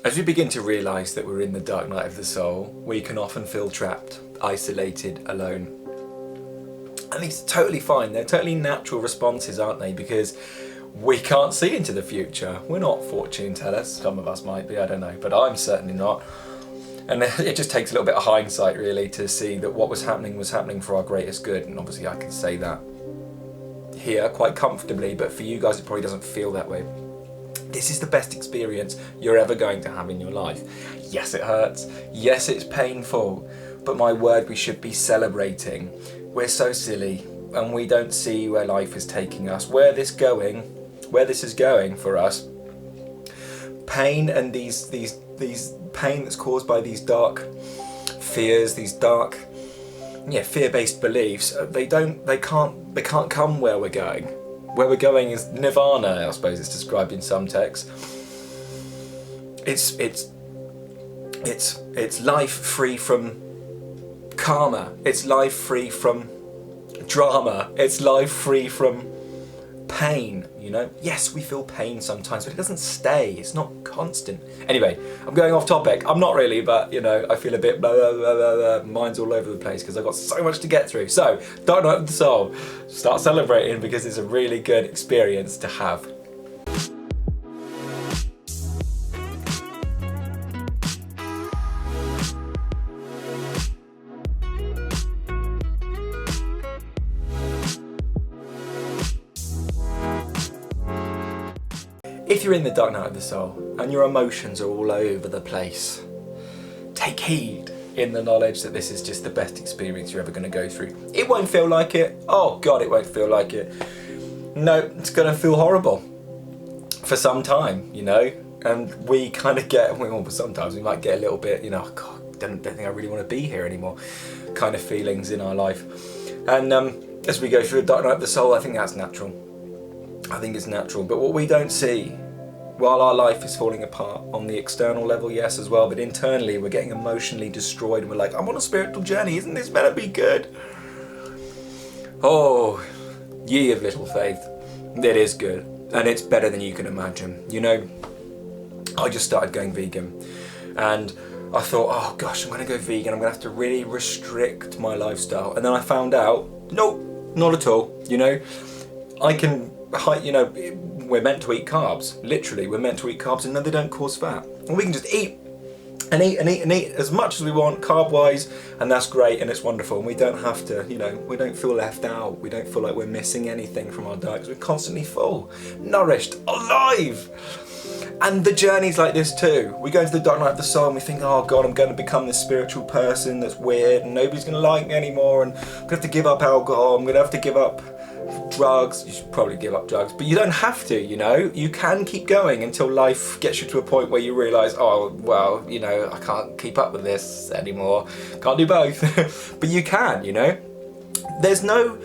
As we begin to realise that we're in the dark night of the soul, we can often feel trapped, isolated, alone. And these are totally fine, they're totally natural responses, aren't they? Because we can't see into the future. We're not fortune tellers, some of us might be, I don't know, but I'm certainly not. And it just takes a little bit of hindsight really to see that what was happening for our greatest good. And obviously I can say that here quite comfortably, but for you guys it probably doesn't feel that way. This is the best experience you're ever going to have in your life. Yes, it hurts. Yes, it's painful. But my word, we should be celebrating. We're so silly and we don't see where life is taking us, where this is going for us. Pain and these pain that's caused by these dark fears, these dark fear-based beliefs, they can't come where we're going. Where we're going is nirvana, I suppose it's described in some texts. It's life free from karma. It's life free from drama. It's life free from pain, you know? Yes, we feel pain sometimes, but it doesn't stay. It's not constant. Anyway, I'm going off topic. I'm not really, but you know, I feel a bit blah, blah, blah, blah, blah. Mind's all over the place because I've got so much to get through. So, Dark Night of the Soul, start celebrating because it's a really good experience to have. If you're in the dark night of the soul and your emotions are all over the place, take heed in the knowledge that this is just the best experience you're ever going to go through. It won't feel like it. Oh God, it won't feel like it. No, it's going to feel horrible for some time, you know, and we kind of get, well, sometimes we might get a little bit, you know, God, don't think I really want to be here anymore kind of feelings in our life. And as we go through the dark night of the soul, I think that's natural. I think it's natural, but what we don't see while our life is falling apart on the external level, yes, as well, but internally we're getting emotionally destroyed and we're like, I'm on a spiritual journey, isn't this better be good? Oh, ye of little faith, it is good, and it's better than you can imagine. You know, I just started going vegan, and I thought, oh gosh, I'm going to go vegan, I'm going to have to really restrict my lifestyle, and then I found out, nope, not at all, you know, you know, we're meant to eat carbs. Literally, we're meant to eat carbs, and no, they don't cause fat. And we can just eat and eat and eat and eat as much as we want, carb-wise, and that's great and it's wonderful. And we don't have to, you know, we don't feel left out. We don't feel like we're missing anything from our diet because we're constantly full, nourished, alive. And the journey's like this too. We go into the dark night of the soul and we think, oh God, I'm going to become this spiritual person that's weird and nobody's going to like me anymore, and I'm going to have to give up alcohol, I'm going to have to give up drugs. You should probably give up drugs, but you don't have to, you know. You can keep going until life gets you to a point where you realise, oh, well, you know, I can't keep up with this anymore. Can't do both. But you can, you know. There's no,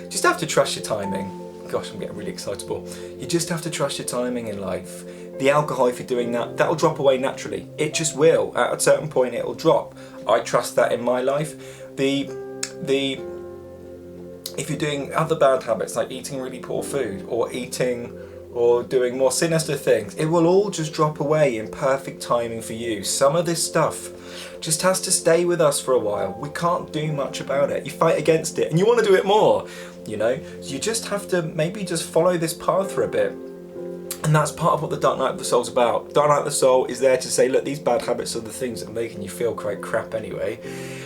just have to trust your timing. Gosh, I'm getting really excitable. You just have to trust your timing in life. The alcohol, if you're doing that, that'll drop away naturally. It just will. At a certain point, it'll drop. I trust that in my life. If you're doing other bad habits like eating really poor food or doing more sinister things, it will all just drop away in perfect timing for you. Some of this stuff just has to stay with us for a while. We can't do much about it. You fight against it and you want to do it more, you know? So you just have to maybe just follow this path for a bit. And that's part of what the Dark Night of the Soul's about. Dark Night of the Soul is there to say, look, these bad habits are the things that are making you feel quite crap anyway.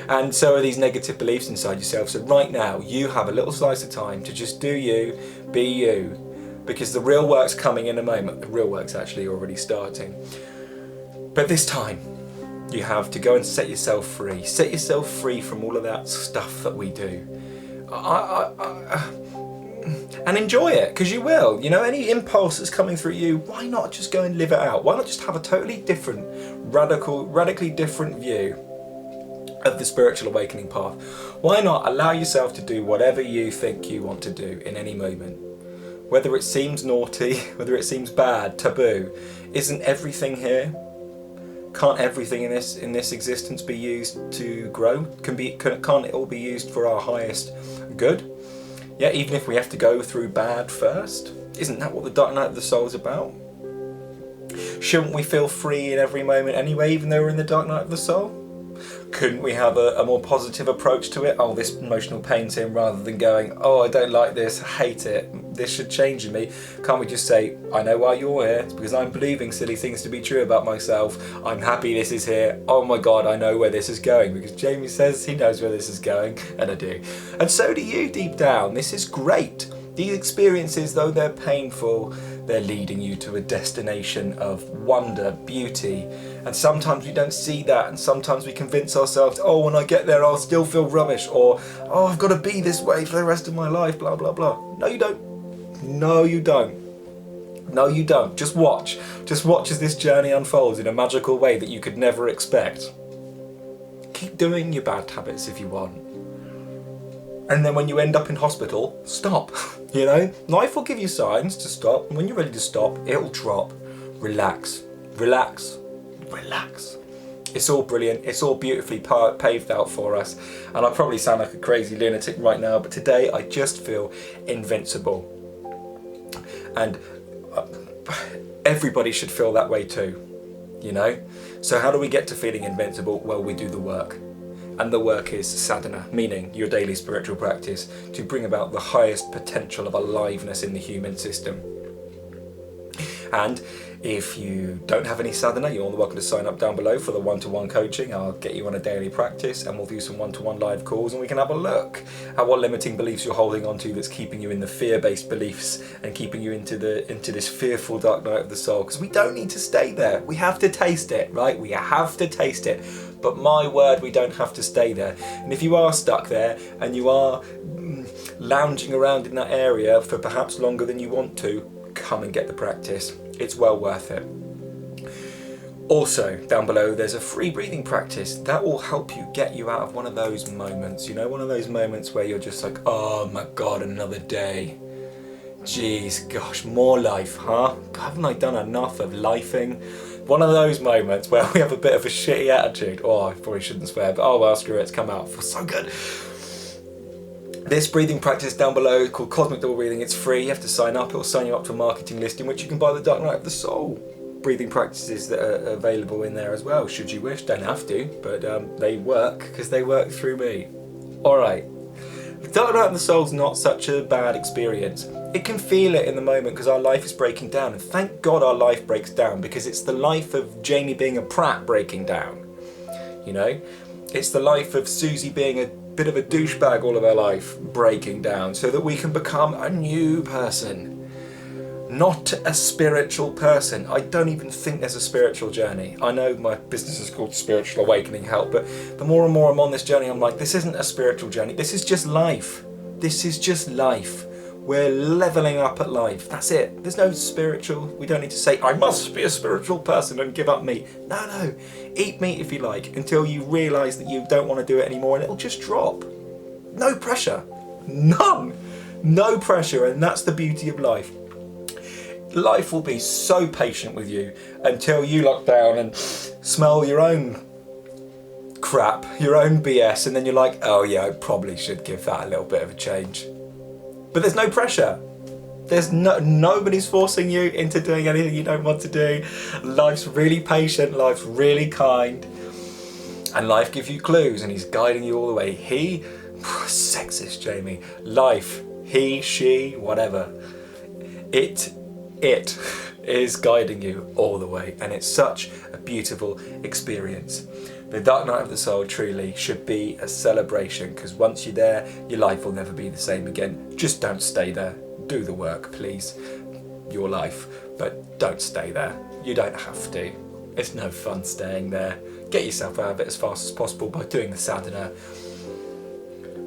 And so are these negative beliefs inside yourself. So right now, you have a little slice of time to just do you, be you. Because the real work's coming in a moment. The real work's actually already starting. But this time, you have to go and set yourself free. Set yourself free from all of that stuff that we do. And enjoy it, because you will. You know, any impulse that's coming through you, why not just go and live it out? Why not just have a totally different, radically different view of the spiritual awakening path? Why not allow yourself to do whatever you think you want to do in any moment? Whether it seems naughty, whether it seems bad, taboo, isn't everything here? Can't everything in this existence be used to grow? Can't it all be used for our highest good? Yeah, even if we have to go through bad first. Isn't that what the Dark Night of the Soul is about? Shouldn't we feel free in every moment anyway, even though we're in the dark night of the soul? Couldn't we have a more positive approach to it? Oh, this emotional pain's in, rather than going, oh, I don't like this, I hate it, this should change in me. Can't we just say, I know why you're here, it's because I'm believing silly things to be true about myself. I'm happy this is here. Oh my God, I know where this is going, because Jamie says he knows where this is going, and I do. And so do you deep down. This is great. These experiences, though they're painful, they're leading you to a destination of wonder, beauty. And sometimes we don't see that, and sometimes we convince ourselves, oh, when I get there I'll still feel rubbish, or oh, I've got to be this way for the rest of my life, blah blah blah. No you don't. No you don't. No you don't. Just watch. Just watch as this journey unfolds in a magical way that you could never expect. Keep doing your bad habits if you want. And then when you end up in hospital, stop. You know, life will give you signs to stop, and when you're ready to stop, it'll drop. Relax, relax, relax. It's all brilliant, it's all beautifully paved out for us, and I probably sound like a crazy lunatic right now, but today I just feel invincible. And everybody should feel that way too, you know? So how do we get to feeling invincible? Well, we do the work. And the work is sadhana, meaning your daily spiritual practice to bring about the highest potential of aliveness in the human system. And if you don't have any sadhana, you're all welcome to sign up down below for the one-to-one coaching. I'll get you on a daily practice, and we'll do some one-to-one live calls, and we can have a look at what limiting beliefs you're holding on to that's keeping you in the fear-based beliefs and keeping you into this fearful dark night of the soul. Because we don't need to stay there. We have to taste it, right? We have to taste it. But my word, we don't have to stay there. And if you are stuck there and you are lounging around in that area for perhaps longer than you want to, come and get the practice. It's well worth it. Also, down below, there's a free breathing practice that will help you get you out of one of those moments, you know, one of those moments where you're just like, oh my God, another day. Jeez, gosh, more life, huh? Haven't I done enough of lifing? One of those moments where we have a bit of a shitty attitude. Oh, I probably shouldn't swear, but oh well, screw it, it's come out. It feels so good. This breathing practice down below is called Cosmic Double Breathing. It's free, you have to sign up. It will sign you up to a marketing list in which you can buy the Dark Night of the Soul breathing practices that are available in there as well, should you wish. Don't have to, but they work because they work through me. Alright, the Dark Night of the Soul is not such a bad experience. It can feel it in the moment because our life is breaking down, and thank God our life breaks down, because it's the life of Jamie being a prat breaking down. You know, it's the life of Susie being a bit of a douchebag all of her life breaking down, so that we can become a new person. Not a spiritual person. I don't even think there's a spiritual journey. I know my business is called Spiritual Awakening Help, but the more and more I'm on this journey, I'm like, this isn't a spiritual journey. This is just life. This is just life. We're leveling up at life. That's it. There's no spiritual. We don't need to say, I must be a spiritual person and give up meat. No. Eat meat if you like, until you realise that you don't want to do it anymore, and it'll just drop. No pressure. None. No pressure, and that's the beauty of life. Life will be so patient with you until you lock down and smell your own crap, your own BS, and then you're like, oh yeah, I probably should give that a little bit of a change. But there's no pressure. There's nobody's forcing you into doing anything you don't want to do. Life's really patient, life's really kind, and life gives you clues, and he's guiding you all the way. He, sexist Jamie, life, he, she, whatever, it is guiding you all the way, and it's such a beautiful experience. The Dark Night of the Soul truly should be a celebration, because once you're there, your life will never be the same again. Just don't stay there. Do the work, please. Your life, but don't stay there. You don't have to. It's no fun staying there. Get yourself out of it as fast as possible by doing the sadhana.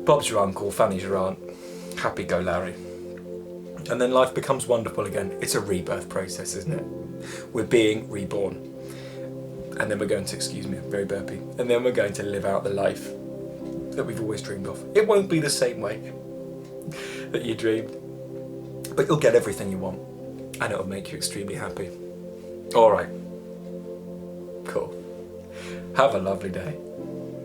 Bob's your uncle, Fanny's your aunt. Happy go Larry. And then life becomes wonderful again. It's a rebirth process, isn't it? We're being reborn. And then we're going to, excuse me, I'm very burpy. And then we're going to live out the life that we've always dreamed of. It won't be the same way that you dreamed, but you'll get everything you want, and it'll make you extremely happy. All right. Cool. Have a lovely day.